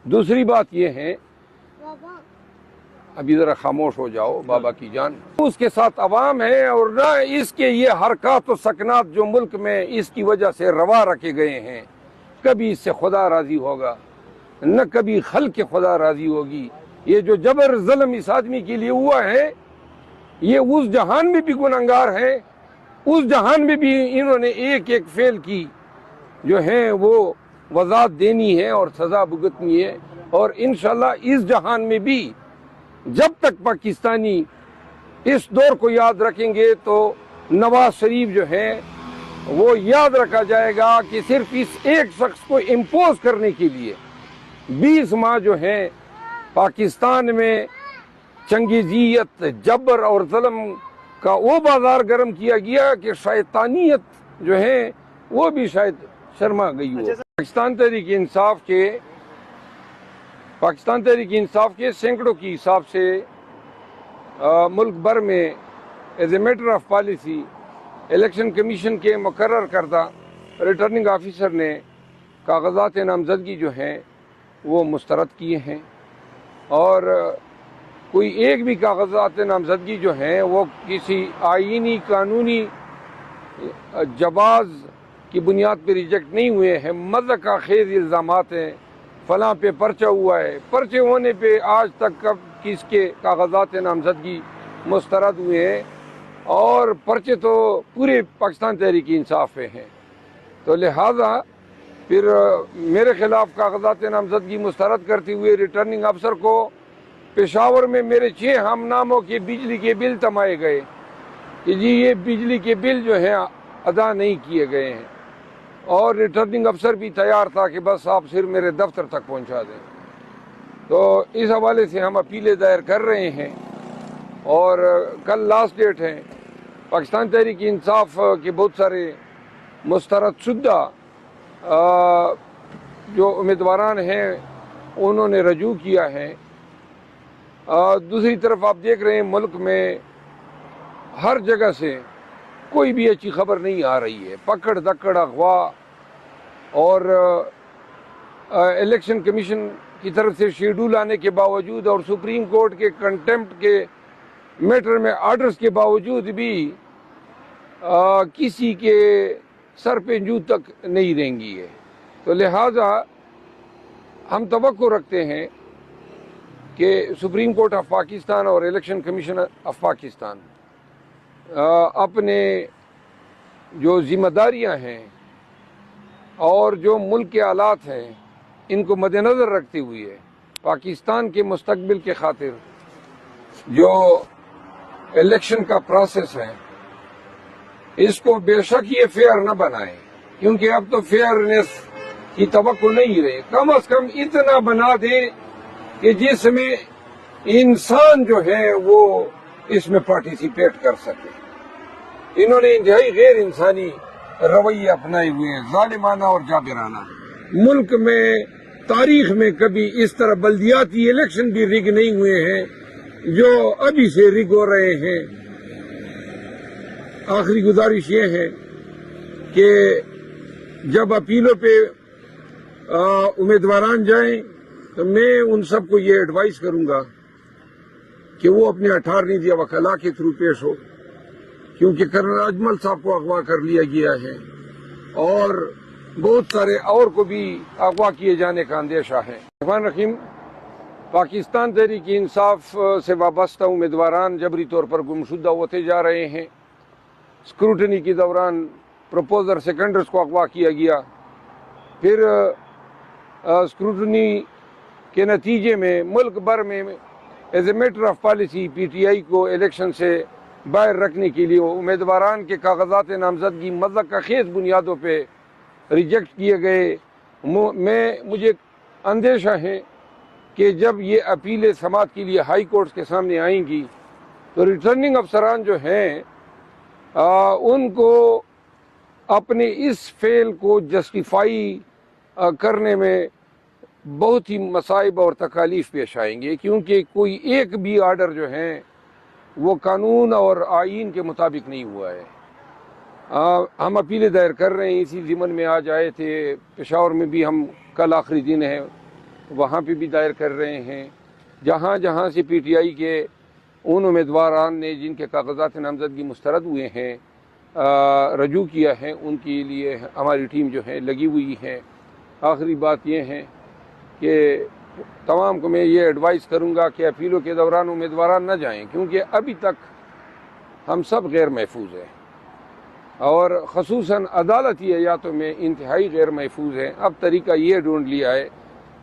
دوسری بات یہ ہے، ابھی ذرا خاموش ہو جاؤ بابا کی جان، اس کے ساتھ عوام ہے، اور نہ اس کے یہ حرکات و سکنات جو ملک میں اس کی وجہ سے روا رکھے گئے ہیں، کبھی اس سے خدا راضی ہوگا نہ کبھی خلق خدا راضی ہوگی۔ یہ جو جبر ظلم اس آدمی کے لیے ہوا ہے، یہ اس جہان میں بھی گنہگار ہے، اس جہان میں بھی انہوں نے ایک ایک فعل کی جو ہے وہ وضاحت دینی ہے اور سزا بھگتنی ہے، اور انشاءاللہ اس جہان میں بھی جب تک پاکستانی اس دور کو یاد رکھیں گے تو نواز شریف جو ہے وہ یاد رکھا جائے گا کہ صرف اس ایک شخص کو امپوز کرنے کے لیے 20 ماہ جو ہے پاکستان میں چنگیزیت، جبر اور ظلم کا وہ بازار گرم کیا گیا کہ شیطانیت جو ہے وہ بھی شاید شرما گئی ہو۔ پاکستان تحریک انصاف کے سینکڑوں کی حساب سے ملک بھر میں as a matter of policy election commission کے مقرر کردہ ریٹرننگ آفیسر نے کاغذات نامزدگی جو ہیں وہ مسترد کیے ہیں، اور کوئی ایک بھی کاغذات نامزدگی جو ہیں وہ کسی آئینی قانونی جواز کی بنیاد پہ ریجیکٹ نہیں ہوئے ہیں۔ مذاق خیز الزامات ہیں، فلاں پہ پرچہ ہوا ہے، پرچے ہونے پہ آج تک کب کس کے کاغذات نامزدگی مسترد ہوئے ہیں، اور پرچے تو پورے پاکستان تحریک انصاف پہ ہیں، تو لہٰذا پھر میرے خلاف کاغذات نامزدگی مسترد کرتے ہوئے ریٹرننگ افسر کو پشاور میں میرے 6 ہم ناموں کے بجلی کے بل تمائے گئے کہ جی یہ بجلی کے بل جو ہیں ادا نہیں کیے گئے ہیں، اور ریٹرننگ افسر بھی تیار تھا کہ بس آپ صرف میرے دفتر تک پہنچا دیں۔ تو اس حوالے سے ہم اپیلیں دائر کر رہے ہیں، اور کل لاسٹ ڈیٹ ہے۔ پاکستان تحریک انصاف کے بہت سارے مسترد شدہ جو امیدواران ہیں انہوں نے رجوع کیا ہے۔ دوسری طرف آپ دیکھ رہے ہیں ملک میں ہر جگہ سے کوئی بھی اچھی خبر نہیں آ رہی ہے، پکڑ دکڑ، اغوا، اور الیکشن کمیشن کی طرف سے شیڈول آنے کے باوجود اور سپریم کورٹ کے کنٹمپٹ کے میٹر میں آرڈرز کے باوجود بھی کسی کے سر پہ جوں تک نہیں رینگی ہے۔ تو لہٰذا ہم توقع رکھتے ہیں کہ سپریم کورٹ آف پاکستان اور الیکشن کمیشن آف پاکستان اپنے جو ذمہ داریاں ہیں اور جو ملک کے حالات ہیں ان کو مد نظر رکھتے ہوئے پاکستان کے مستقبل کے خاطر جو الیکشن کا پروسیس ہے اس کو بے شک یہ فیئر نہ بنائیں، کیونکہ اب تو فیئرنیس کی توقع نہیں رہی، کم از کم اتنا بنا دیں کہ جس میں انسان جو ہے وہ اس میں پارٹیسپیٹ کر سکے۔ انہوں نے انتہائی غیر انسانی رویے اپنائے ہوئے ہیں، ظالمانہ اور جابرانہ۔ ملک میں تاریخ میں کبھی اس طرح بلدیاتی الیکشن بھی رگ نہیں ہوئے ہیں جو ابھی سے رگ ہو رہے ہیں۔ آخری گزارش یہ ہے کہ جب اپیلوں پہ امیدواران جائیں تو میں ان سب کو یہ ایڈوائز کروں گا کہ وہ اپنے اٹارنی یا وکلاء کے تھرو پیش ہو، کیونکہ کرنل اجمل صاحب کو اغوا کر لیا گیا ہے اور بہت سارے اور کو بھی اغوا کیے جانے کا اندیشہ ہے۔ الرحمن الرحیم، پاکستان تحریک انصاف سے وابستہ امیدواران جبری طور پر گمشدہ ہوتے جا رہے ہیں۔ اسکروٹنی کے دوران پروپوزر سیکنڈرز کو اغوا کیا گیا، پھر اسکروٹنی کے نتیجے میں ملک بھر میں as a matter of policy P T I کو الیکشن سے باہر رکھنے کے لیے امیدواران کے کاغذات نامزدگی مذاق خیز بنیادوں پہ ریجیکٹ کیے گئے۔ مجھے اندیشہ ہے کہ جب یہ اپیلیں سماعت کے لیے ہائی کورٹس کے سامنے آئیں گی تو ریٹرننگ افسران جو ہیں ان کو اپنے اس فعل کو جسٹیفائی کرنے میں بہت ہی مصائب اور تکالیف پیش آئیں گے، کیونکہ کوئی ایک بھی آرڈر جو ہیں وہ قانون اور آئین کے مطابق نہیں ہوا ہے۔ ہم اپیلیں دائر کر رہے ہیں، اسی ضمن میں آج آئے تھے، پشاور میں بھی ہم کل آخری دن ہے، وہاں پہ بھی دائر کر رہے ہیں. جہاں جہاں سے پی ٹی آئی کے ان امیدواران نے جن کے کاغذات نامزدگی مسترد ہوئے ہیں رجوع کیا ہے، ان کے لیے ہماری ٹیم جو ہے لگی ہوئی ہے. آخری بات یہ ہے کہ تمام کو میں یہ ایڈوائز کروں گا کہ اپیلوں کے دوران امیدواران نہ جائیں، کیونکہ ابھی تک ہم سب غیر محفوظ ہیں، اور خصوصاً عدالتی حیاتوں میں انتہائی غیر محفوظ ہیں. اب طریقہ یہ ڈھونڈ لیا ہے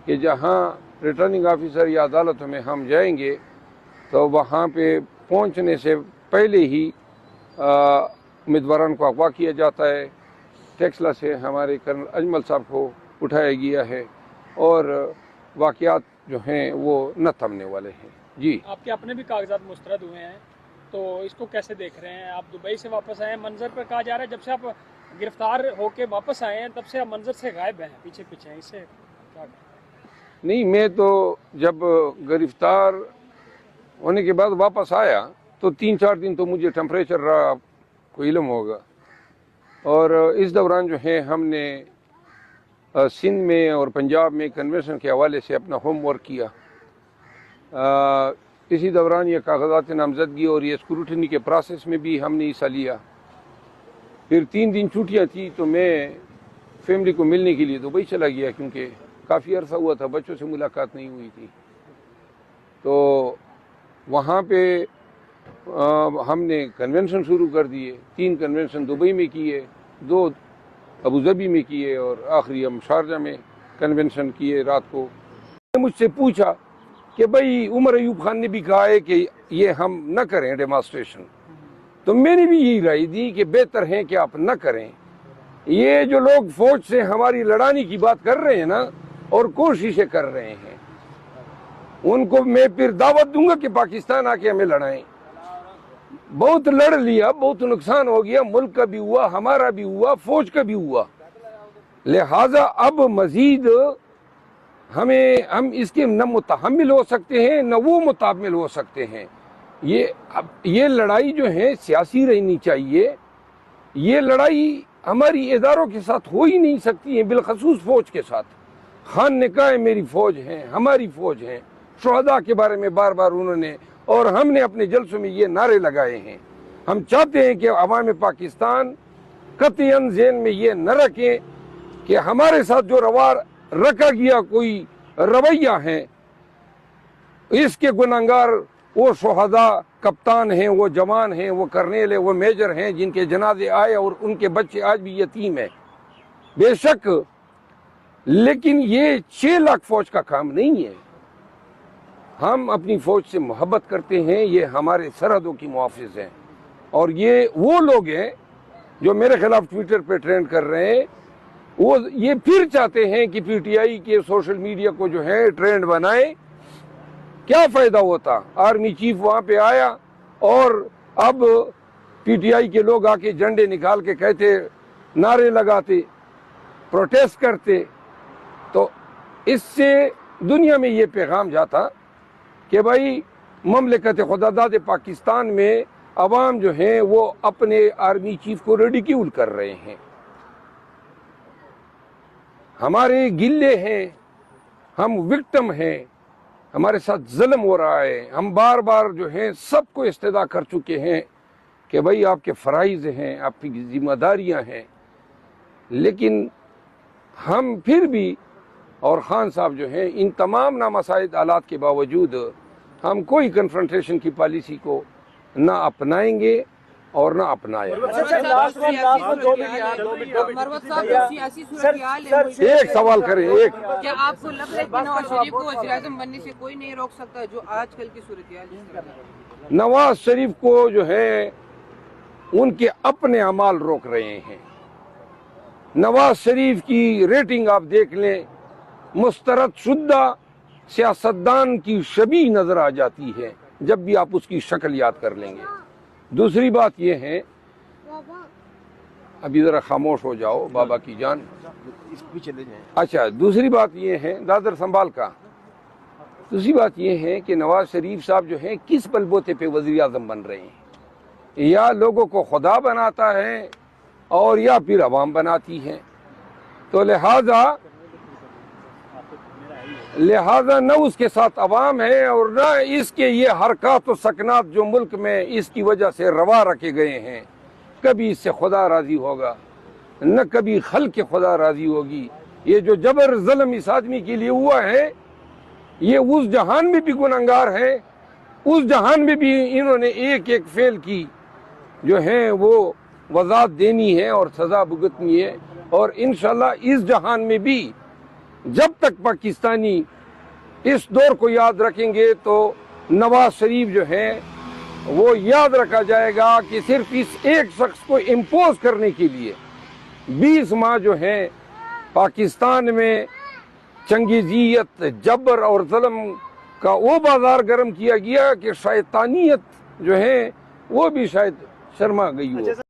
کہ جہاں ریٹرننگ آفیسر یا عدالتوں میں ہم جائیں گے تو وہاں پہ پہنچنے سے پہلے ہی امیدواران کو اغوا کیا جاتا ہے. ٹیکسلا سے ہمارے کرنل اجمل صاحب کو اٹھایا گیا ہے، اور واقعات جو ہیں وہ نہ تھمنے والے ہیں. جی، آپ کے اپنے بھی کاغذات مسترد ہوئے ہیں، تو اس کو کیسے دیکھ رہے ہیں؟ آپ دبئی سے واپس آئے ہیں، منظر پر کہا جا رہا ہے جب سے آپ گرفتار ہو کے واپس آئے ہیں تب سے آپ منظر سے غائب ہیں، پیچھے ہیں، اس سے کیا کہیں؟ نہیں، میں تو جب گرفتار ہونے کے بعد واپس آیا تو 3-4 دن تو مجھے ٹیمپریچر رہا، آپ کو علم ہوگا. اور اس دوران جو ہے ہم نے سندھ میں اور پنجاب میں کنونشن کے حوالے سے اپنا ہوم ورک کیا. اسی دوران یہ کاغذات نامزدگی اور یہ اسکروٹنی کے پروسیس میں بھی ہم نے حصہ لیا. پھر 3 دن چھٹیاں تھیں تو میں فیملی کو ملنے کے لیے دبئی چلا گیا، کیونکہ کافی عرصہ ہوا تھا بچوں سے ملاقات نہیں ہوئی تھی. تو وہاں پہ ہم نے کنونشن شروع کر دیے. 3 کنونشن دبئی میں کیے، 2 ابوظہبی میں کیے، اور آخری ہم شارجہ میں کنونشن کیے رات کو. مجھ سے پوچھا کہ بھائی عمر ایوب خان نے بھی کہا ہے کہ یہ ہم نہ کریں ڈیمانسٹریشن، تو میں نے بھی یہی رائے دی کہ بہتر ہے کہ آپ نہ کریں. یہ جو لوگ فوج سے ہماری لڑانے کی بات کر رہے ہیں نا اور کوششیں کر رہے ہیں، ان کو میں پھر دعوت دوں گا کہ پاکستان آ کے ہمیں لڑائیں. بہت لڑ لیا، بہت نقصان ہو گیا، ملک کا بھی ہوا، ہمارا بھی ہوا، فوج کا بھی ہوا. لہٰذا اب مزید ہم اس کے نہ متحمل ہو سکتے ہیں نہ وہ متحمل ہو سکتے ہیں. یہ لڑائی جو ہے سیاسی رہنی چاہیے. یہ لڑائی ہماری اداروں کے ساتھ ہو ہی نہیں سکتی ہے، بالخصوص فوج کے ساتھ. خان نے کہا ہے میری فوج ہے، ہماری فوج ہے. شہداء کے بارے میں بار بار انہوں نے، اور ہم نے اپنے جلسوں میں یہ نعرے لگائے ہیں. ہم چاہتے ہیں کہ عوام پاکستان قطعاً ذہن میں یہ نہ رکھیں کہ ہمارے ساتھ جو رکھا گیا کوئی رویہ ہے، اس کے گنہگار وہ شہداء کپتان ہیں، وہ جوان ہیں، وہ کرنیل ہیں، وہ میجر ہیں جن کے جنازے آئے اور ان کے بچے آج بھی یتیم ہیں. بے شک، لیکن یہ 6 لاکھ فوج کا کام نہیں ہے. ہم اپنی فوج سے محبت کرتے ہیں، یہ ہمارے سرحدوں کی محافظ ہیں. اور یہ وہ لوگ ہیں جو میرے خلاف ٹویٹر پہ ٹرینڈ کر رہے ہیں، وہ یہ پھر چاہتے ہیں کہ پی ٹی آئی کے سوشل میڈیا کو جو ہے ٹرینڈ بنائے. کیا فائدہ ہوتا؟ آرمی چیف وہاں پہ آیا اور اب پی ٹی آئی کے لوگ آ کے جھنڈے نکال کے کہتے، نعرے لگاتے، پروٹیسٹ کرتے، تو اس سے دنیا میں یہ پیغام جاتا کہ بھائی مملکت خداداد پاکستان میں عوام جو ہیں وہ اپنے آرمی چیف کو ریڈیکیول کر رہے ہیں، ہمارے گلے ہیں، ہم وکٹم ہیں، ہمارے ساتھ ظلم ہو رہا ہے. ہم بار بار جو ہیں سب کو استدعا کر چکے ہیں کہ بھائی آپ کے فرائض ہیں، آپ کی ذمہ داریاں ہیں. لیکن ہم پھر بھی، اور خان صاحب جو ہیں، ان تمام نامساعد حالات کے باوجود ہم کوئی کنفرنٹیشن کی پالیسی کو نہ اپنائیں گے اور نہ اپنایا. ایک سوال کریں، ایک. کیا آپ کو لگ رہا ہے کہ نواز شریف کو وزیر اعظم بننے سے کوئی نہیں روک سکتا جو آج کل کی صورتحال؟ نواز شریف کو جو ہے ان کے اپنے اعمال روک رہے ہیں. نواز شریف کی ریٹنگ آپ دیکھ لیں، مسترد شدہ سیاستدان کی شبیہ نظر آ جاتی ہے جب بھی آپ اس کی شکل یاد کر لیں گے. دوسری بات یہ ہے، ابھی ذرا خاموش ہو جاؤ بابا کی جان. اچھا، دوسری بات یہ ہے، دادر سنبھال کا، دوسری بات یہ ہے کہ نواز شریف صاحب جو ہیں کس بل بوتے پہ وزیر اعظم بن رہے ہیں؟ یا لوگوں کو خدا بناتا ہے اور یا پھر عوام بناتی ہے. تو لہذا لہذا نہ اس کے ساتھ عوام ہے اور نہ اس کے یہ حرکات و سکنات جو ملک میں اس کی وجہ سے روا رکھے گئے ہیں، کبھی اس سے خدا راضی ہوگا نہ کبھی خلق خدا راضی ہوگی۔ یہ جو جبر ظلم اس آدمی کے لیے ہوا ہے، یہ اس جہان میں بھی گنہگار ہے، اس جہان میں بھی انہوں نے ایک ایک فعل کی جو ہیں وہ وضاحت دینی ہے اور سزا بھگتنی ہے، اور انشاءاللہ اس جہان میں بھی جب تک پاکستانی اس دور کو یاد رکھیں گے تو نواز شریف جو ہے وہ یاد رکھا جائے گا کہ صرف اس ایک شخص کو امپوز کرنے کے لیے 20 ماہ جو ہیں پاکستان میں چنگیزیت، جبر اور ظلم کا وہ بازار گرم کیا گیا کہ شیطانیت جو ہے وہ بھی شاید شرما گئی ہو۔